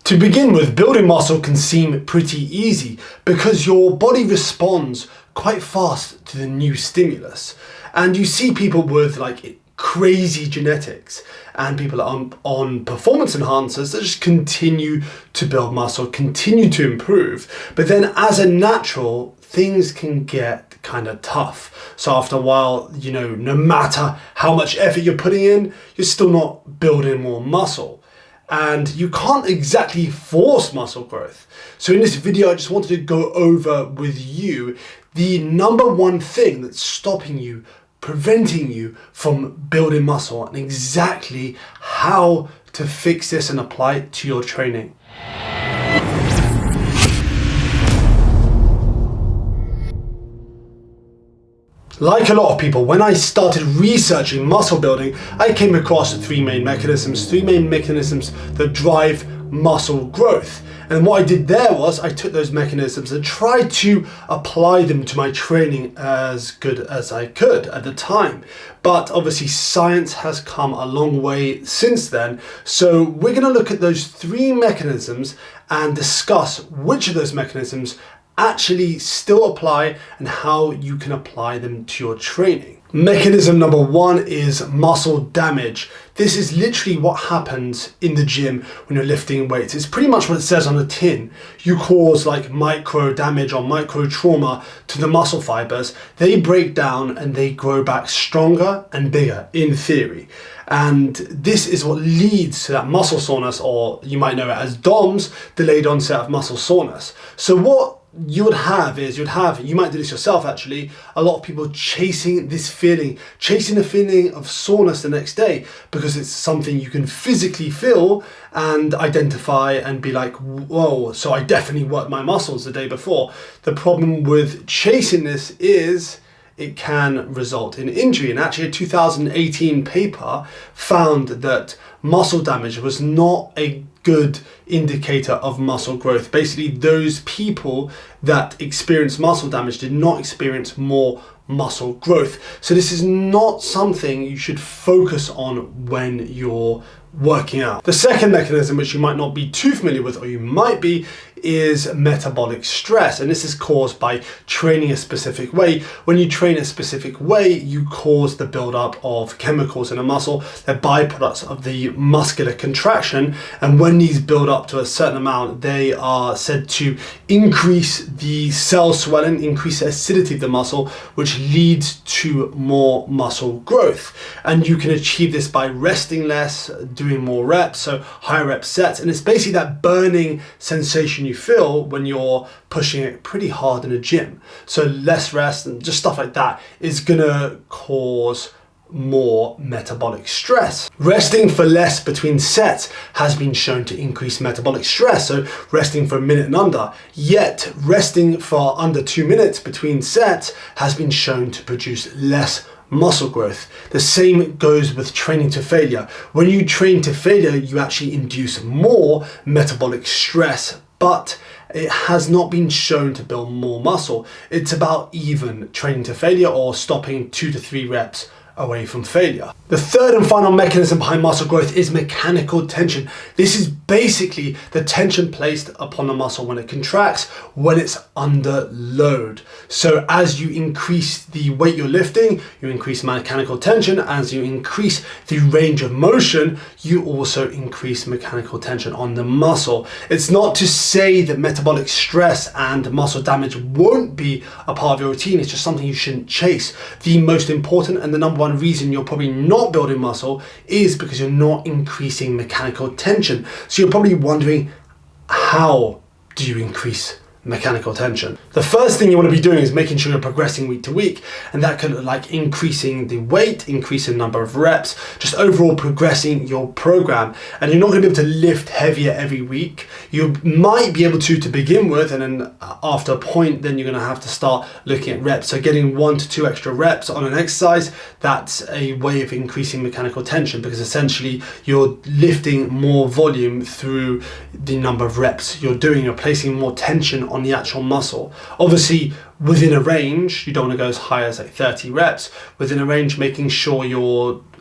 To begin with, building muscle can seem pretty easy because your body responds quite fast to the new stimulus. And you see people with like crazy genetics and people on performance enhancers that just continue to build muscle, continue to improve. But then as a natural, things can get kind of tough. So after a while, no matter how much effort you're putting in, you're still not building more muscle. And you can't exactly force muscle growth. So in this video, I just wanted to go over with you the number one thing that's stopping you, preventing you from building muscle, and exactly how to fix this and apply it to your training. Like a lot of people, when I started researching muscle building, I came across three main mechanisms that drive muscle growth. And what I did there was I took those mechanisms and tried to apply them to my training as good as I could at the time. But obviously science has come a long way since then. So we're going to look at those three mechanisms and discuss which of those mechanisms actually still apply and how you can apply them to your training. Mechanism number one is muscle damage. This is literally what happens in the gym when you're lifting weights. It's pretty much what it says on the tin. You cause like micro damage or micro trauma to the muscle fibers. They break down and they grow back stronger and bigger in theory. And this is what leads to that muscle soreness, or you might know it as DOMS, delayed onset of muscle soreness. So what you would have is, you might do this yourself actually, a lot of people chasing the feeling of soreness the next day because it's something you can physically feel and identify and be like, whoa, so I definitely worked my muscles the day before. The problem with chasing this is it can result in injury. And actually a 2018 paper found that muscle damage was not a good indicator of muscle growth. Basically, those people that experience muscle damage did not experience more muscle growth. So this is not something you should focus on when you're working out. The second mechanism, which you might not be too familiar with, or you might be, is metabolic stress. And this is caused by training a specific way. When you train a specific way, you cause the buildup of chemicals in a muscle. They're byproducts of the muscular contraction. And when these build up to a certain amount, they are said to increase the cell swelling, increase the acidity of the muscle, which leads to more muscle growth. And you can achieve this by resting less, doing more reps, so higher rep sets. And it's basically that burning sensation you feel when you're pushing it pretty hard in a gym. So less rest and just stuff like that is gonna cause more metabolic stress. Resting for less between sets has been shown to increase metabolic stress, so resting for a minute and under. Yet resting for under 2 minutes between sets has been shown to produce less muscle growth. The same goes with training to failure. When you train to failure, you actually induce more metabolic stress, but it has not been shown to build more muscle. It's about even training to failure or stopping 2 to 3 reps away from failure. The third and final mechanism behind muscle growth is mechanical tension. This is basically the tension placed upon the muscle when it contracts, when it's under load. So as you increase the weight you're lifting, you increase mechanical tension. As you increase the range of motion, you also increase mechanical tension on the muscle. It's not to say that metabolic stress and muscle damage won't be a part of your routine. It's just something you shouldn't chase. The most important and the number one reason you're probably not building muscle is because you're not increasing mechanical tension. So you're probably wondering, how do you increase mechanical tension? The first thing you want to be doing is making sure you're progressing week to week, and that could look like increasing the weight, increasing the number of reps, just overall progressing your program. And you're not going to be able to lift heavier every week. You might be able to begin with, and then after a point, then you're going to have to start looking at reps. So getting 1 to 2 extra reps on an exercise, that's a way of increasing mechanical tension, because essentially you're lifting more volume through the number of reps you're doing. You're placing more tension on on the actual muscle. Obviously, within a range, you don't want to go as high as like 30 reps. Within a range, making sure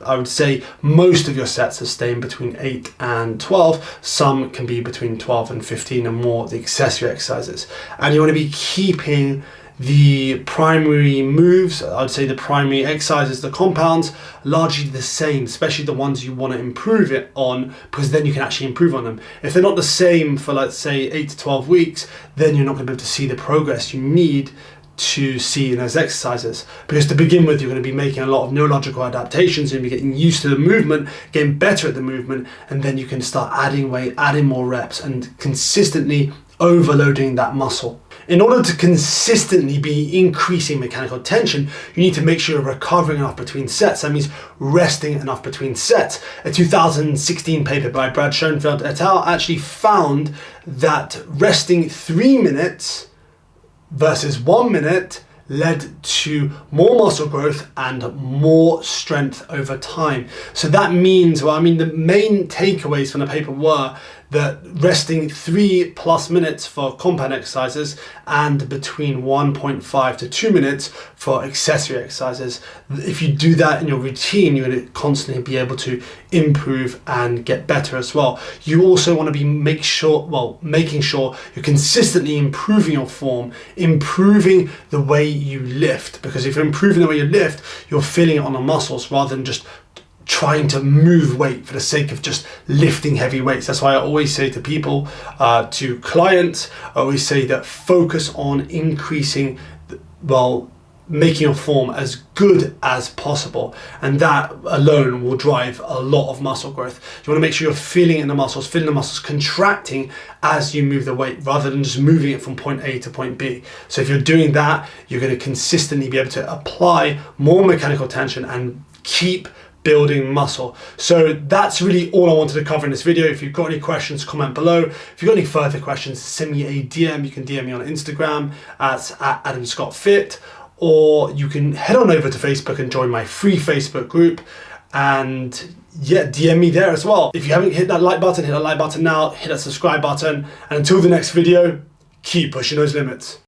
I would say most of your sets are staying between 8 and 12. Some can be between 12 and 15 and more, the accessory exercises. And you want to be keeping the primary moves, I'd say the primary exercises, the compounds, largely the same, especially the ones you want to improve it on, because then you can actually improve on them. If they're not the same for, let's say, 8 to 12 weeks, then you're not going to be able to see the progress you need to see in those exercises. Because to begin with, you're going to be making a lot of neurological adaptations, and you're getting used to the movement, getting better at the movement, and then you can start adding weight, adding more reps, and consistently overloading that muscle. In order to consistently be increasing mechanical tension, you need to make sure you're recovering enough between sets. That means resting enough between sets. A 2016 paper by Brad Schoenfeld et al. Actually found that resting 3 minutes versus 1 minute led to more muscle growth and more strength over time. So that means, the main takeaways from the paper were that resting 3+ minutes for compound exercises and between 1.5 to 2 minutes for accessory exercises. If you do that in your routine, you're going to constantly be able to improve and get better as well. You also want to be making sure you're consistently improving your form, improving the way you lift, because if you're improving the way you lift, you're feeling it on the muscles rather than just trying to move weight for the sake of just lifting heavy weights. That's why I always say to people, to clients, I always say that focus on increasing, making your form as good as possible. And that alone will drive a lot of muscle growth. You want to make sure you're feeling the muscles contracting as you move the weight, rather than just moving it from point A to point B. So if you're doing that, you're going to consistently be able to apply more mechanical tension and keep building muscle. So that's really all I wanted to cover in this video. If you've got any questions, comment below. If you've got any further questions, send me a DM. You can DM me on Instagram at AdamScottFit, or you can head on over to Facebook and join my free Facebook group, and DM me there as well. If you haven't hit that like button, hit that like button now, hit that subscribe button, and until the next video, keep pushing those limits.